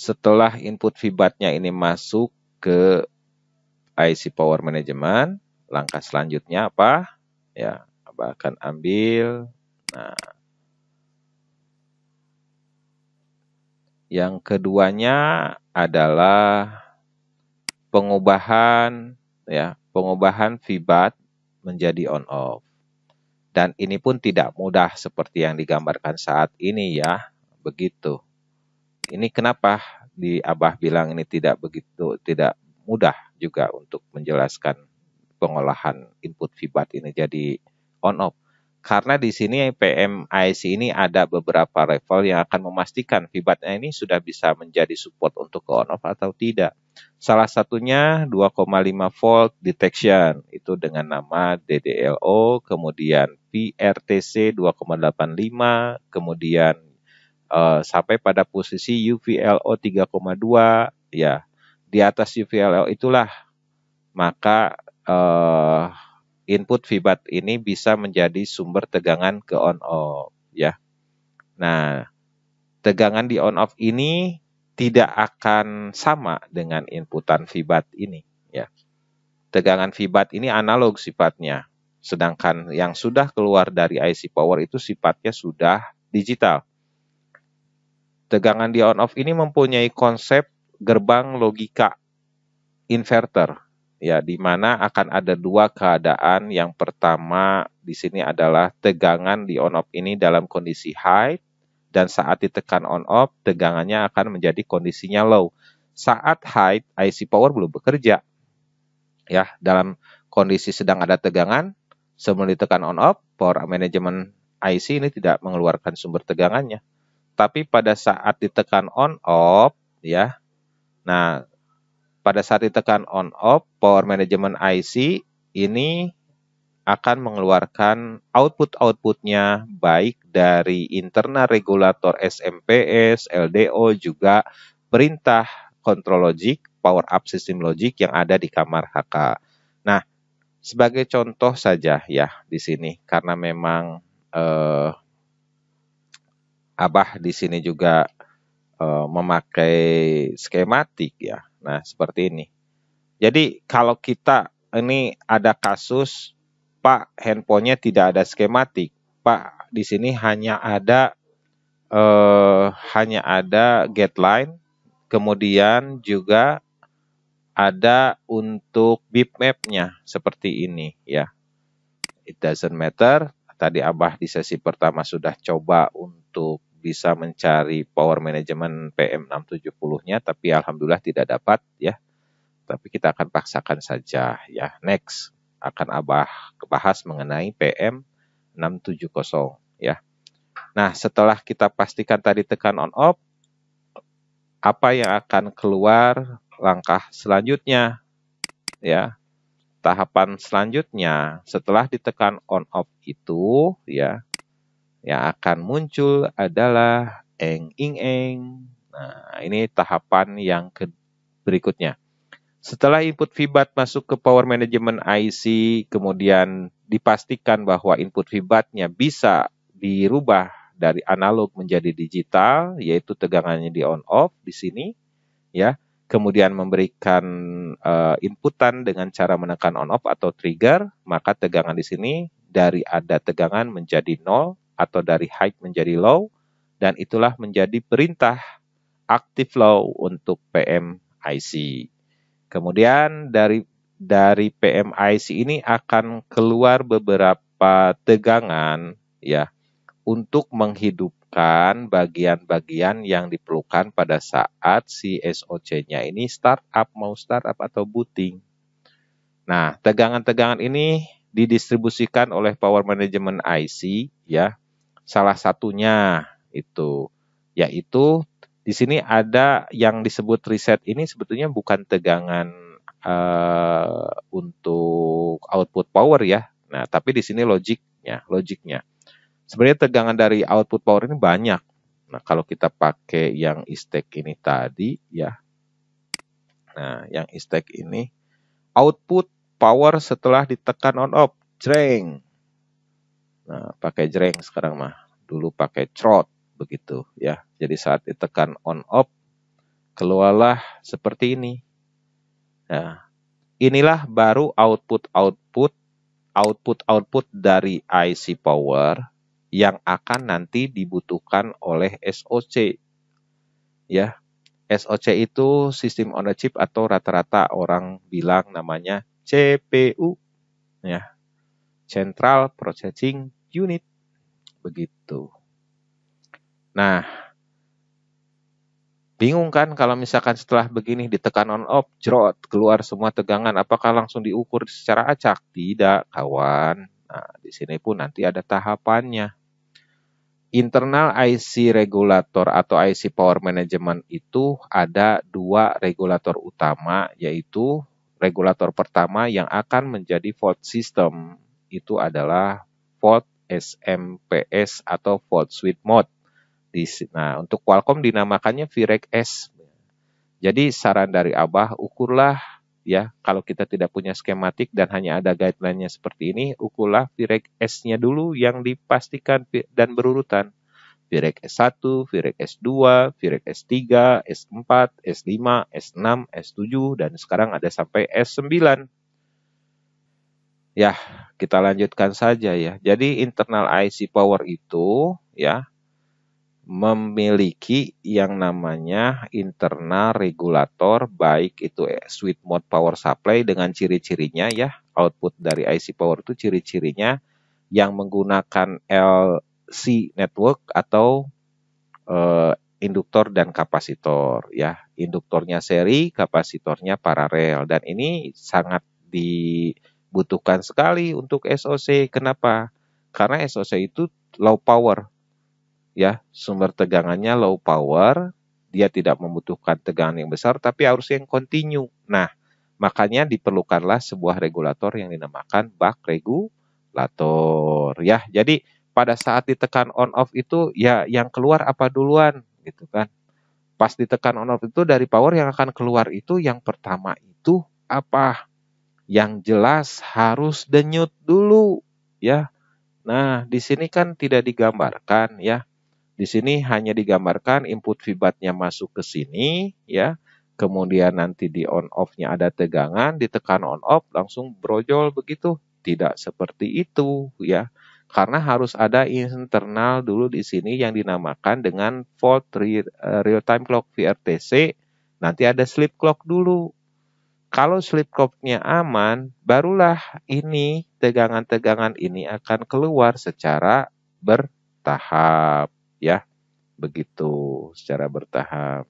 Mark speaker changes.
Speaker 1: setelah input feedback-nya ini masuk ke IC Power Management, langkah selanjutnya apa? Ya, Abah akan ambil. Nah, yang keduanya adalah pengubahan feedback menjadi on off. Dan ini pun tidak mudah seperti yang digambarkan saat ini ya, begitu. Ini kenapa di Abah bilang ini tidak mudah juga untuk menjelaskan pengolahan input feedback ini jadi on off. Karena di sini PMIC ini ada beberapa level yang akan memastikan feedbacknya ini sudah bisa menjadi support untuk ke on off atau tidak. Salah satunya 2,5 volt detection, itu dengan nama DDLO, kemudian VRTC 2,85, kemudian sampai pada posisi UVLO 3,2, ya. Di atas UVLO itulah maka input feedback ini bisa menjadi sumber tegangan ke on off ya. Nah, tegangan di on off ini tidak akan sama dengan inputan feedback ini ya. Tegangan feedback ini analog sifatnya, sedangkan yang sudah keluar dari IC power itu sifatnya sudah digital. Tegangan di on off ini mempunyai konsep gerbang logika inverter ya, di mana akan ada dua keadaan. Yang pertama di sini adalah tegangan di on off ini dalam kondisi high, dan saat ditekan on off tegangannya akan menjadi kondisinya low. Saat high IC power belum bekerja ya, dalam kondisi sedang ada tegangan sebelum ditekan on off, power management IC ini tidak mengeluarkan sumber tegangannya. Tapi pada saat ditekan on off ya, nah pada saat ditekan on off, power management IC ini akan mengeluarkan output-outputnya baik dari internal regulator SMPS, LDO, juga perintah control logic, power up system logic yang ada di kamar HK. Nah, sebagai contoh saja ya di sini, karena memang Abah di sini juga memakai skematik ya. Nah, seperti ini. Jadi kalau kita ini ada kasus, Pak, handphonenya tidak ada skematik, Pak, di sini hanya ada gate line, kemudian juga ada untuk bitmap-nya seperti ini ya. It doesn't matter. Tadi Abah di sesi pertama sudah coba untuk bisa mencari power management PM670-nya, tapi alhamdulillah tidak dapat ya. Tapi kita akan paksakan saja ya. Next akan Abah bahas mengenai PM670 ya. Nah, setelah kita pastikan tadi tekan on off, apa yang akan keluar langkah selanjutnya ya. Tahapan selanjutnya setelah ditekan on off itu ya, yang akan muncul adalah eng ing eng. Nah, ini tahapan yang berikutnya. Setelah input feedback masuk ke power management IC, kemudian dipastikan bahwa input feedback-nya bisa dirubah dari analog menjadi digital, yaitu tegangannya di on off di sini, ya. Kemudian memberikan inputan dengan cara menekan on off atau trigger, maka tegangan di sini dari ada tegangan menjadi 0 atau dari high menjadi low, dan itulah menjadi perintah active low untuk PMIC. Kemudian dari PMIC ini akan keluar beberapa tegangan ya untuk menghidupkan bagian-bagian yang diperlukan pada saat si SOC-nya ini startup, mau startup atau booting. Nah, tegangan-tegangan ini didistribusikan oleh power management IC ya. Salah satunya itu yaitu di sini ada yang disebut reset, ini sebetulnya bukan tegangan untuk output power ya. Nah, tapi di sini logiknya. Sebenarnya tegangan dari output power ini banyak. Nah, kalau kita pakai yang istek ini tadi ya. Nah, yang istek ini output power setelah ditekan on off, jreng. Nah, pakai jreng sekarang mah. Dulu pakai trot begitu ya. Jadi saat ditekan on off keluarlah seperti ini. Nah, inilah baru output dari IC power yang akan nanti dibutuhkan oleh SoC. Ya, SoC itu sistem on a chip atau rata-rata orang bilang namanya CPU, ya, Central Processing Unit, begitu. Nah, bingung kan kalau misalkan setelah begini ditekan on off, jrot, keluar semua tegangan, apakah langsung diukur secara acak? Tidak, kawan. Nah, di sini pun nanti ada tahapannya. Internal IC regulator atau IC power management itu ada dua regulator utama, yaitu regulator pertama yang akan menjadi fault system. Itu adalah fault SMPS atau fault switch mode. Nah, untuk Qualcomm dinamakannya VREC-S. Jadi saran dari Abah, ukurlah ya, kalau kita tidak punya skematik dan hanya ada guideline-nya seperti ini, ukurlah VREC-S-nya dulu yang dipastikan dan berurutan. VREC-S1, VREC-S2, VREC-S3, S4, S5, S6, S7, dan sekarang ada sampai S9. Ya, kita lanjutkan saja ya. Jadi internal IC power itu ya memiliki yang namanya internal regulator, baik itu switch mode power supply dengan ciri-cirinya ya, output dari IC power itu ciri-cirinya yang menggunakan LC network atau induktor dan kapasitor ya. Induktornya seri, kapasitornya paralel, dan ini sangat dibutuhkan sekali untuk SoC. Kenapa? Karena SoC itu low power. Ya, sumber tegangannya low power, dia tidak membutuhkan tegangan yang besar, tapi harus yang kontinu. Nah, makanya diperlukanlah sebuah regulator yang dinamakan buck regulator. Ya, jadi pada saat ditekan on off itu, ya yang keluar apa duluan, gitu kan? Pas ditekan on off itu dari power yang akan keluar itu yang pertama itu apa? Yang jelas harus denyut dulu, ya. Nah, di sini kan tidak digambarkan, ya. Di sini hanya digambarkan input feedback-nya masuk ke sini, ya. Kemudian nanti di on off-nya ada tegangan, ditekan on off langsung brojol begitu. Tidak seperti itu, ya. Karena harus ada internal dulu di sini yang dinamakan dengan fault real time clock VRTC. Nanti ada sleep clock dulu. Kalau sleep clock-nya aman, barulah ini tegangan-tegangan ini akan keluar secara bertahap. Ya, begitu secara bertahap.